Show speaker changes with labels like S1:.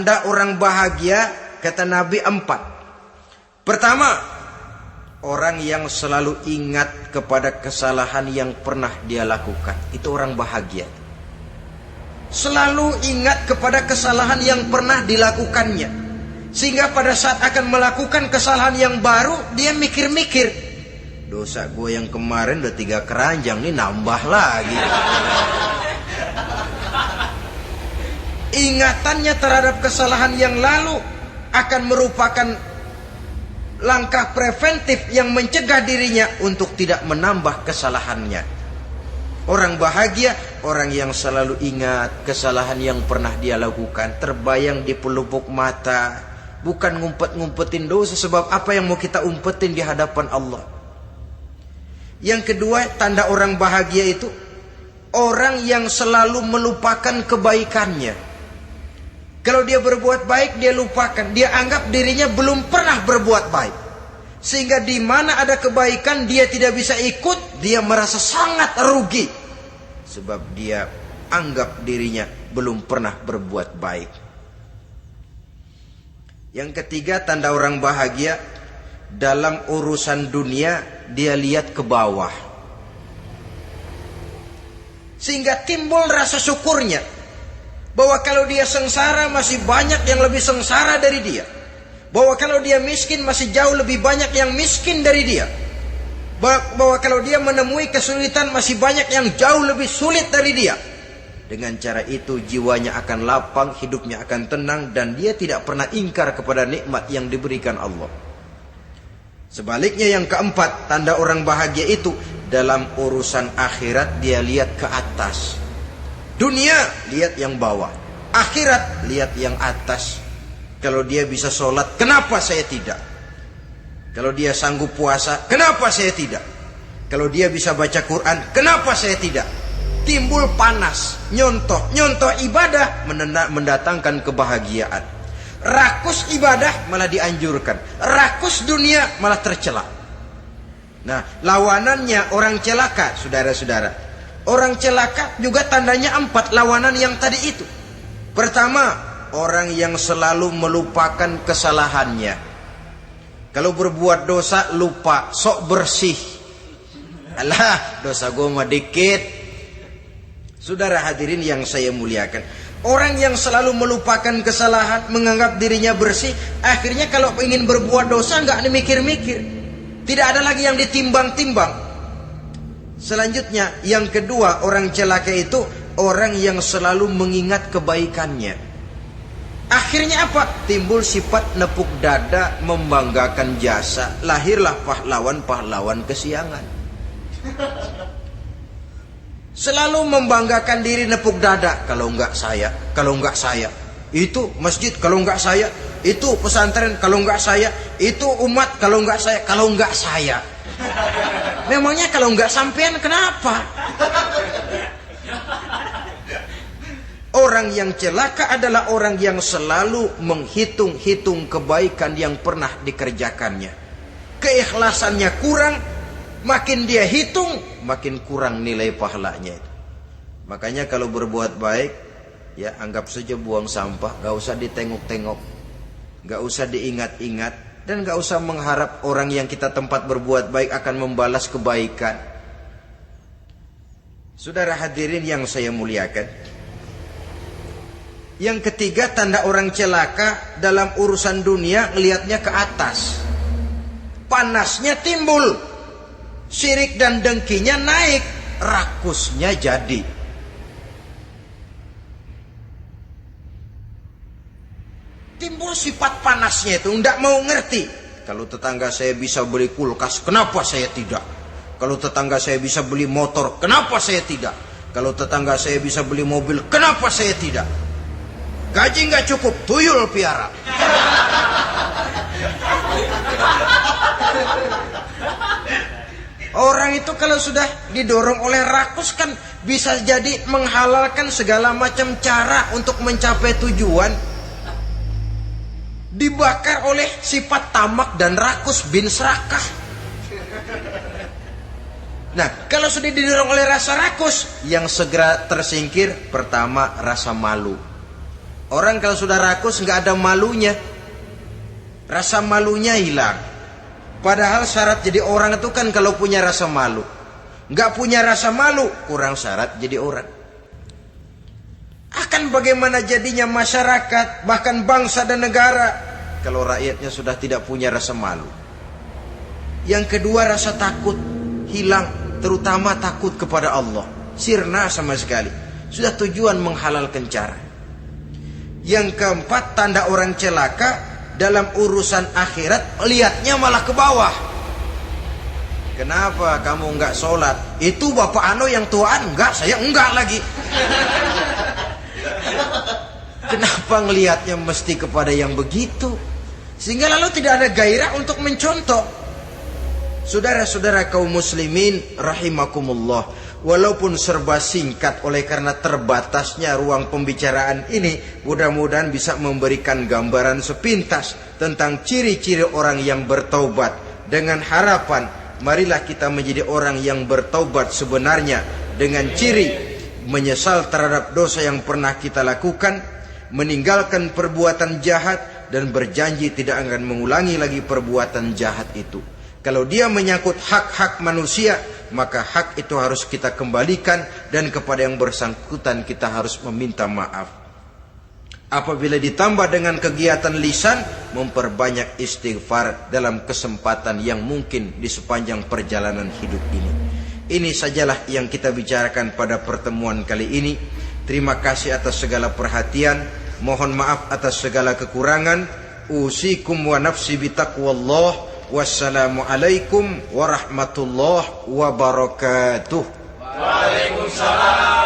S1: tanda orang bahagia kata Nabi 4. Pertama, orang yang selalu ingat kepada kesalahan yang pernah dia lakukan. Itu orang bahagia. Selalu ingat kepada kesalahan yang pernah dilakukannya, sehingga pada saat akan melakukan kesalahan yang baru, dia mikir-mikir, dosa gue yang kemarin udah 3 keranjang, nih nambah lagi. Ingatannya terhadap kesalahan yang lalu akan merupakan langkah preventif yang mencegah dirinya untuk tidak menambah kesalahannya. Orang bahagia, orang yang selalu ingat kesalahan yang pernah dia lakukan, terbayang di pelupuk mata, bukan ngumpet-ngumpetin dosa. Sebab apa yang mau kita umpetin di hadapan Allah? Yang kedua, tanda orang bahagia itu orang yang selalu melupakan kebaikannya. Kalau dia berbuat baik, dia lupakan. Dia anggap dirinya belum pernah berbuat baik. Sehingga di mana ada kebaikan, dia tidak bisa ikut. Dia merasa sangat rugi. Sebab dia anggap dirinya belum pernah berbuat baik. Yang ketiga, tanda orang bahagia, dalam urusan dunia, dia lihat ke bawah. Sehingga timbul rasa syukurnya. Bahwa kalau dia sengsara masih banyak yang lebih sengsara dari dia. Bahwa kalau dia miskin masih jauh lebih banyak yang miskin dari dia. Bahwa kalau dia menemui kesulitan masih banyak yang jauh lebih sulit dari dia. Dengan cara itu jiwanya akan lapang, hidupnya akan tenang, dan dia tidak pernah ingkar kepada nikmat yang diberikan Allah. Sebaliknya yang keempat, tanda orang bahagia itu dalam urusan akhirat dia lihat ke atas. Dunia, lihat yang bawah. Akhirat, lihat yang atas. Kalau dia bisa sholat, kenapa saya tidak? Kalau dia sanggup puasa, kenapa saya tidak? Kalau dia bisa baca Quran, kenapa saya tidak? Timbul panas, nyontoh ibadah mendatangkan kebahagiaan. Rakus ibadah malah dianjurkan. Rakus dunia malah tercela. Nah, lawanannya orang celaka, saudara-saudara. Orang celaka juga tandanya 4 lawanan yang tadi itu. Pertama, orang yang selalu melupakan kesalahannya. Kalau berbuat dosa lupa, sok bersih. Alah, dosa gue mah dikit. Saudara hadirin yang saya muliakan, orang yang selalu melupakan kesalahan, menganggap dirinya bersih, akhirnya kalau ingin berbuat dosa nggak mikir-mikir. Tidak ada lagi yang ditimbang-timbang. Selanjutnya, yang kedua, orang celaka itu orang yang selalu mengingat kebaikannya. Akhirnya apa? Timbul sifat nepuk dada, membanggakan jasa. Lahirlah pahlawan-pahlawan kesiangan. Selalu membanggakan diri, nepuk dada. Kalau enggak saya. Itu masjid kalau enggak saya. Itu pesantren kalau enggak saya. Itu umat kalau enggak saya. Memangnya kalau enggak sampean kenapa? Orang yang celaka adalah orang yang selalu menghitung-hitung kebaikan yang pernah dikerjakannya. Keikhlasannya kurang, makin dia hitung, makin kurang nilai pahalanya. Makanya kalau berbuat baik, ya anggap saja buang sampah, gak usah ditengok-tengok, gak usah diingat-ingat. Dan gak usah mengharap orang yang kita tempat berbuat baik akan membalas kebaikan. Saudara hadirin yang saya muliakan, yang ketiga, tanda orang celaka dalam urusan dunia, ngelihatnya ke atas. Panasnya timbul, syirik dan dengkinya naik, rakusnya jadi. Timbul sifat panasnya itu, tidak mau ngerti. Kalau tetangga saya bisa beli kulkas, kenapa saya tidak? Kalau tetangga saya bisa beli motor, kenapa saya tidak? Kalau tetangga saya bisa beli mobil, kenapa saya tidak? Gaji nggak cukup, tuyul piara. Orang itu kalau sudah didorong oleh rakus kan bisa jadi menghalalkan segala macam cara untuk mencapai tujuan. Dibakar oleh sifat tamak dan rakus bin serakah. Nah, kalau sudah didorong oleh rasa rakus, yang segera tersingkir, pertama rasa malu. Orang kalau sudah rakus nggak ada malunya, rasa malunya hilang. Padahal syarat jadi orang itu kan kalau punya rasa malu. Nggak punya rasa malu, kurang syarat jadi orang. Akan bagaimana jadinya masyarakat, bahkan bangsa dan negara, kalau rakyatnya sudah tidak punya rasa malu. Yang kedua, rasa takut hilang, terutama takut kepada Allah. Sirna sama sekali. Sudah tujuan menghalalkan cara. Yang keempat, tanda orang celaka dalam urusan akhirat, lihatnya malah ke bawah. Kenapa kamu enggak sholat? Itu bapak Ano yang tuaan? Enggak, saya enggak lagi. Kenapa ngelihatnya mesti kepada yang begitu? Sehingga lalu tidak ada gairah untuk mencontoh. Saudara-saudara kaum muslimin rahimakumullah, walaupun serba singkat oleh karena terbatasnya ruang pembicaraan ini, mudah-mudahan bisa memberikan gambaran sepintas tentang ciri-ciri orang yang bertaubat. Dengan harapan, marilah kita menjadi orang yang bertaubat sebenarnya, dengan ciri menyesal terhadap dosa yang pernah kita lakukan, meninggalkan perbuatan jahat, dan berjanji tidak akan mengulangi lagi perbuatan jahat itu. Kalau dia menyangkut hak-hak manusia, maka hak itu harus kita kembalikan, dan kepada yang bersangkutan kita harus meminta maaf. Apabila ditambah dengan kegiatan lisan, memperbanyak istighfar dalam kesempatan yang mungkin di sepanjang perjalanan hidup ini. Ini sajalah yang kita bicarakan pada pertemuan kali ini. Terima kasih atas segala perhatian. Mohon maaf atas segala kekurangan. Usikum wa nafsi bitaqwallah. Wassalamualaikum warahmatullahi wabarakatuh.
S2: Waalaikumsalam.